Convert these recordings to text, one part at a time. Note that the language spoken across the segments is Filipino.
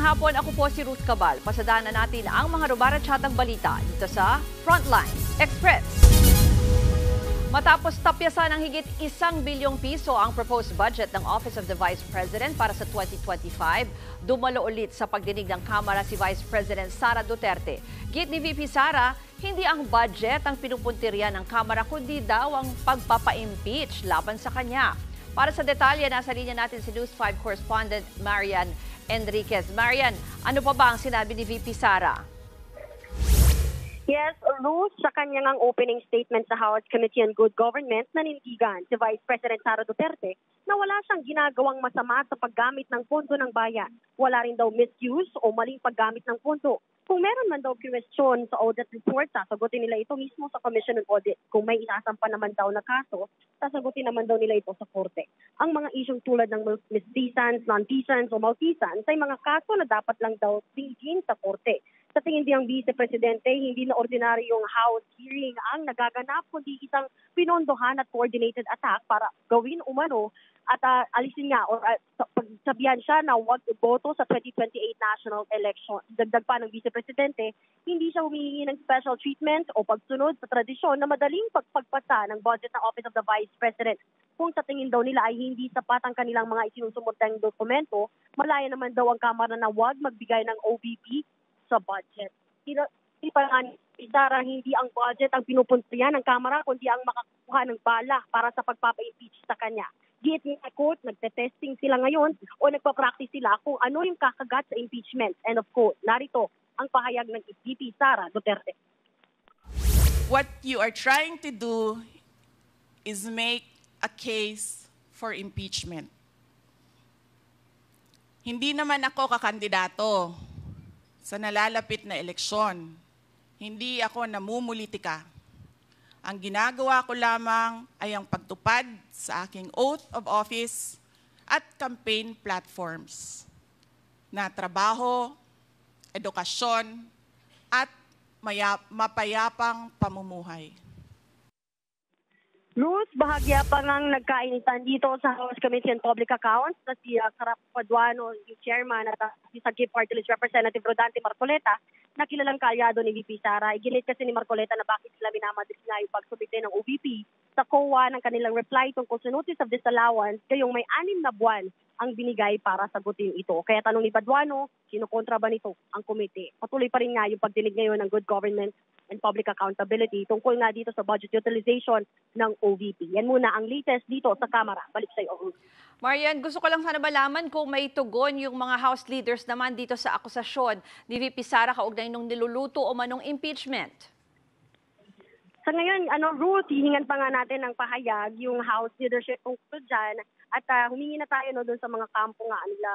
hapon, ako po si Ruth Cabal. Pasadahan na natin ang mga rumaratsyatang balita dito sa Frontline Express. Matapos tapyasan ng higit 1 bilyong piso ang proposed budget ng Office of the Vice President para sa 2025, dumalo ulit sa pagdinig ng Kamara si Vice President Sara Duterte. Git ni VP Sara, hindi ang budget ang pinupuntirya ng Kamara kundi daw ang pagpapa-impeach laban sa kanya. Para sa detalye, nasa linya natin si News 5 correspondent Marian Enriquez. Marian, ano pa ba ang sinabi ni VP Sara? Yes, Ruth, sa kanyang opening statement sa House Committee on Good Government, nanindigan si Vice President Sara Duterte na wala siyang ginagawang masama sa paggamit ng pondo ng bayan. Wala rin daw misuse o maling paggamit ng pondo. Kung meron man daw question sa audit report, sasagutin nila ito mismo sa Commission on Audit. Kung may isasampa naman daw na kaso, sasagutin naman daw nila ito sa korte. Ang mga isyong tulad ng misfeasance, non-feasance o malfeasance ay mga kaso na dapat lang daw tingin sa korte. Sa tingin din ang Vice Presidente, hindi na ordinaryong House hearing ang nagaganap, kundi isang pinondohan at coordinated attack para gawin umano at alisin nga o pagsabihan siya na huwag boto sa 2028 national election. Dagdag pa ng Vice Presidente, hindi siya humihingi ng special treatment o pagsunod sa tradisyon na madaling pagpagpasa ng budget ng Office of the Vice President. Kung sa tingin daw nila ay hindi sapat ang kanilang mga isinusumurtang dokumento, malaya naman daw ang Kamara na huwag magbigay ng OVP sa budget. Hindi pa nga Sara, hindi ang budget ang pinupuntriyan ng Kamara, kundi ang makakuha ng bala para sa pagpapa-impeach sa kanya. Giit ni quote, nagte-testing sila ngayon o nagpa-practice sila kung ano yung kakagat sa impeachment. And of course, narito ang pahayag ng VP Sara Duterte. What you are trying to do is make a case for impeachment. Hindi naman ako kakandidato sa nalalapit na eleksyon. Hindi ako namumulitika. Ang ginagawa ko lamang ay ang pagtupad sa aking oath of office at campaign platforms na trabaho, edukasyon at mapayapang pamumuhay. Ruth, bahagya pa ngang nagkainitan dito sa House Committee on Public Accounts na si Sarap Paduano, yung chairman, at si Sagip Party List Representative Rodante Marcoleta, na kilalang kaalyado ni VP Sara. Iginit kasi ni Marcoleta na bakit sila minamadris nga yung pagsubite ng OVP sa COA ng kanilang reply tungkol sa notice of disallowance, kayong may 6 na buwan ang binigay para sagutin ito. Kaya tanong ni Paduano, kinukontra ba nito ang komite? Patuloy pa rin nga yung pagdinig ngayon ng Good Government and Public Accountability tungkol nga dito sa budget utilization ng OVP. Yan muna ang latest dito sa Kamara. Balik sa iyo. Marian, gusto ko lang sana malaman kung may tugon yung mga House leaders naman dito sa akusasyon ni VP Sara kaugnay nung niluluto o manong impeachment. Sa ngayon, Ruth, hihingan pa nga natin ng pahayag yung House leadership tungkol dyan at humingi na tayo doon sa mga kampo nga nila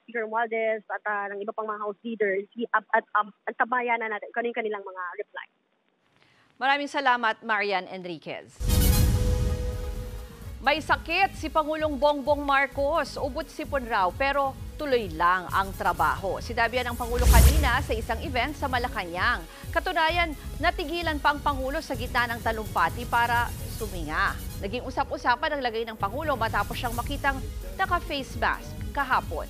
Speaker Romualdez at ng iba pang mga House leaders at sabayan na natin kung ano yung kanilang mga reply. Maraming salamat, Marian Enriquez. May sakit si Pangulong Bongbong Marcos, ubot sipon raw pero tuloy lang ang trabaho. Sinabi ng Pangulo kanina sa isang event sa Malacanang. Katunayan, natigilan pa ang Pangulo sa gitna ng talumpati para suminga. Naging usap-usapan ang lagay ng Pangulo matapos siyang makitang naka-face mask kahapon.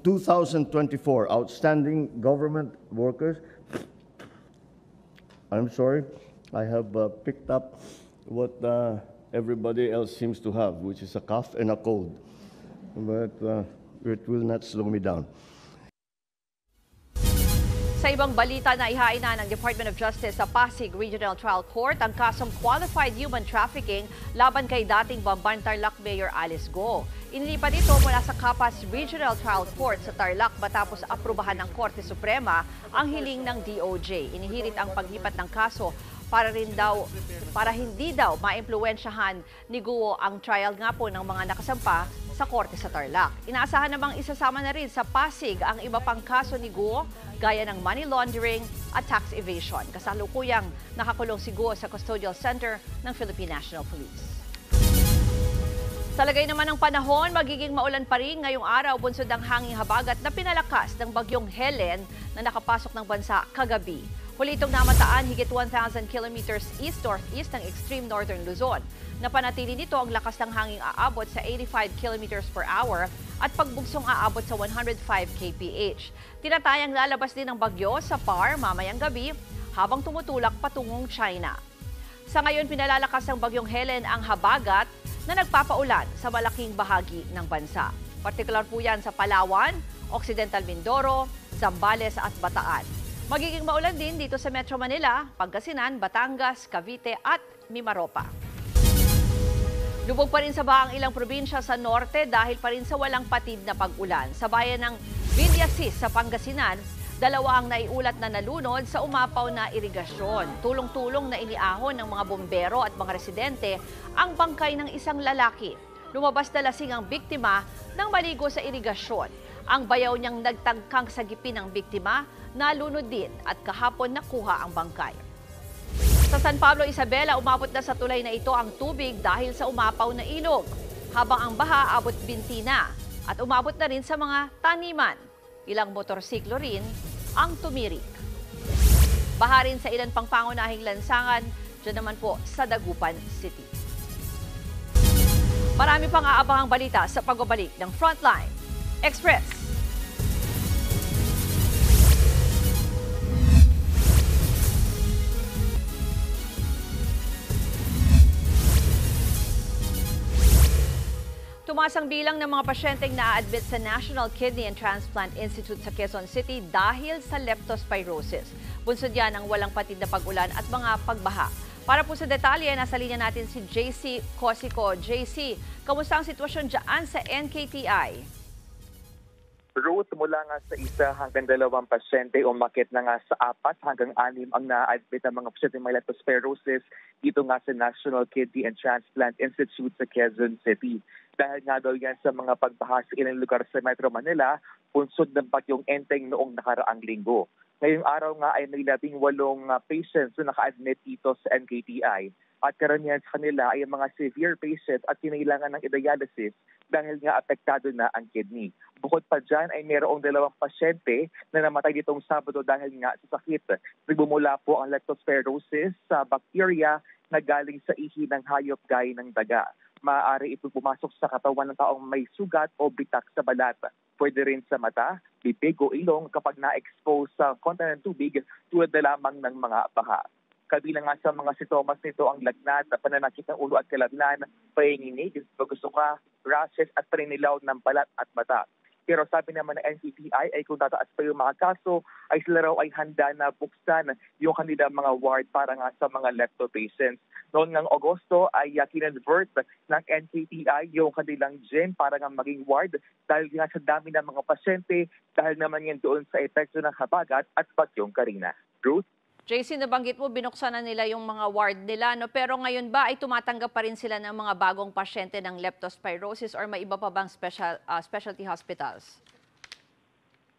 2024 outstanding government workers. I'm sorry, I have picked up what everybody else seems to have, which is a cough and a cold. But it will not slow me down. Sa ibang balita na ihain na ng Department of Justice sa Pasig Regional Trial Court ang kasong qualified human trafficking laban kay dating Bamban Tarlac Mayor Alice Go. Inilipat ito mula sa Capas Regional Trial Court sa Tarlac matapos aprubahan ng Korte Suprema ang hiling ng DOJ. Inihirit ang paglipat ng kaso para hindi daw maimpluwensyahan ni Guo ang trial nga po ng mga nakasampa sa Korte sa Tarlac. Inaasahan namang isasama na rin sa Pasig ang iba pang kaso ni Guo gaya ng money laundering at tax evasion. Kasalukuyang nakakulong si Guo sa Custodial Center ng Philippine National Police. Sa lagay naman ng panahon, magiging maulan pa rin ngayong araw bunsod ng hanging habagat na pinalakas ng bagyong Helen na nakapasok ng bansa kagabi. Huli itong namataan higit 1,000 kilometers east-northeast ng extreme northern Luzon. Napanatili nito ang lakas ng hanging aabot sa 85 kilometers per hour at pagbugsong aabot sa 105 kph. Tinatayang lalabas din ang bagyo sa PAR mamayang gabi habang tumutulak patungong China. Sa ngayon, pinalalakas ng bagyong Helen ang habagat na nagpapaulan sa malaking bahagi ng bansa. Partikular po yan sa Palawan, Occidental Mindoro, Zambales at Bataan. Magiging maulan din dito sa Metro Manila, Pangasinan, Batangas, Cavite at Mimaropa. Lubog pa rin sa baha ang ilang probinsya sa norte dahil pa rin sa walang patid na pag-ulan. Sa bayan ng Villasis sa Pangasinan, 2 ang naiulat na nalunod sa umapaw na irigasyon. Tulong-tulong na iniahon ng mga bombero at mga residente ang bangkay ng isang lalaki. Lumabas na lasing ang biktima nang maligo sa irigasyon. Ang bayaw niyang nagtangkang sa gipin ng biktima, nalunod din at kahapon nakuha ang bangkay. Sa San Pablo, Isabela, umabot na sa tulay na ito ang tubig dahil sa umapaw na ilog. Habang ang baha abot binti na at umabot na rin sa mga taniman. Ilang motorsiklo rin ang tumirik. Baha rin sa ilan pang pangunahing lansangan, dyan naman po sa Dagupan City. Marami pang aabangang balita sa pagbabalik ng Frontline Express. Tumaas ang bilang ng mga pasyenteng na-admit sa National Kidney and Transplant Institute sa Quezon City dahil sa leptospirosis. Bunsod yan ang walang patid na pag-ulan at mga pagbaha. Para po sa detalye, nasa linya natin si JC Cosico. JC, kamusta ang sitwasyon dyan sa NKTI? Ruth, mula nga sa 1 hanggang 2 pasyente, umakit na nga sa 4 hanggang 6 ang na-admit ng mga pasyente may leptospirosis dito nga sa National Kidney and Transplant Institute sa Quezon City. Dahil nga daw yan sa mga pagbaha sa ilang lugar sa Metro Manila, punsod ng bagyong Enteng noong nakaraang linggo. Ngayong araw nga ay may 18 patients na naka-admit dito sa NKTI. At karamihan sa kanila ay mga severe patients at kinailangan ng dialysis dahil nga apektado na ang kidney. Bukod pa dyan ay mayroong 2 pasyente na namatay ditong Sabado dahil nga sa sakit. Nagbumula po ang leptospirosis sa bacteria na galing sa ihi ng hayop gaya ng daga. Maaari ito pumasok sa katawan ng taong may sugat o bitak sa balat. Pwede rin sa mata, bibig o ilong kapag na-expose sa konti ng tubig tulad na lamang ng mga baha. Kabilang nga sa mga sintomas nito ang lagnat, pananakit ng ulo at kalagnan, panginginig, pagsusuka, rashes at paninilaw ng balat at mata. Pero sabi naman ng NKTI ay kung tataas pa yung mga kaso, ay sila raw ay handa na buksan yung kanilang mga ward para nga sa mga lepto patients. Noong ng Agosto ay kinonvert ng NKTI yung kanilang gym para nga maging ward dahil nga sa dami ng mga pasyente dahil naman yan doon sa epekto ng habagat at bagyong Karina. Ruth? JC, nabanggit mo, binuksan na nila yung mga ward nila, no? Pero ngayon ba ay tumatanggap pa rin sila ng mga bagong pasyente ng leptospirosis or may iba pa bang specialty hospitals?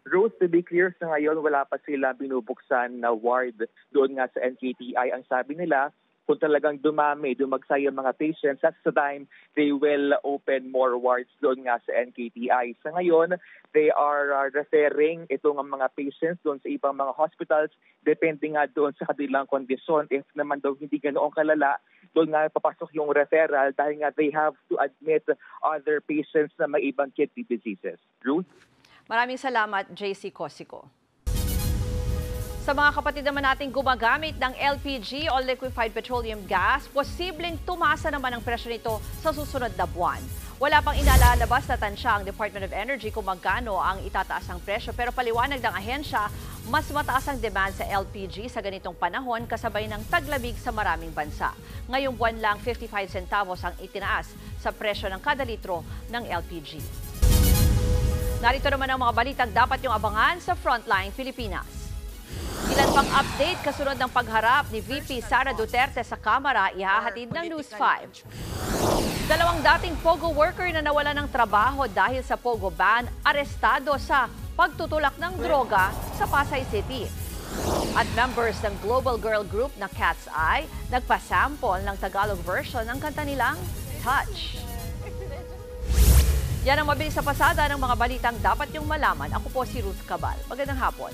Ruth, to be clear, sa ngayon wala pa sila binubuksan na ward doon nga sa NKTI. Ang sabi nila, kung talagang dumagsa yung mga patients, that's the time they will open more wards doon nga sa NKTI. Sa ngayon, they are referring itong mga patients doon sa ibang mga hospitals. Depende nga doon sa kanilang kondisyon. If naman daw hindi ganoong kalala, doon nga papasok yung referral dahil nga they have to admit other patients na may ibang kidney diseases. Ruth? Maraming salamat, JC Cosico. Sa mga kapatid naman nating gumagamit ng LPG o liquefied petroleum gas, posibleng tumasa naman ang presyo nito sa susunod na buwan. Wala pang inalalabas na tansya ang Department of Energy kung magkano ang itataas ang presyo, pero paliwanag ng ahensya, mas mataas ang demand sa LPG sa ganitong panahon kasabay ng taglamig sa maraming bansa. Ngayong buwan lang 55 centavos ang itinaas sa presyo ng kada litro ng LPG. Narito naman ang mga balitang dapat niyong abangan sa Frontline Pilipinas. Ilan pang update kasunod ng pagharap ni VP Sara Duterte sa Kamara, ihahatid ng News 5. 2 dating POGO worker na nawala ng trabaho dahil sa POGO ban, arestado sa pagtutulak ng droga sa Pasay City. At members ng Global Girl Group na Cat's Eye, nagpasample ng Tagalog version ng kanta nilang Touch. Yan ang mabilis na pasada ng mga balitang dapat niyong malaman. Ako po si Ruth Cabal. Magandang hapon.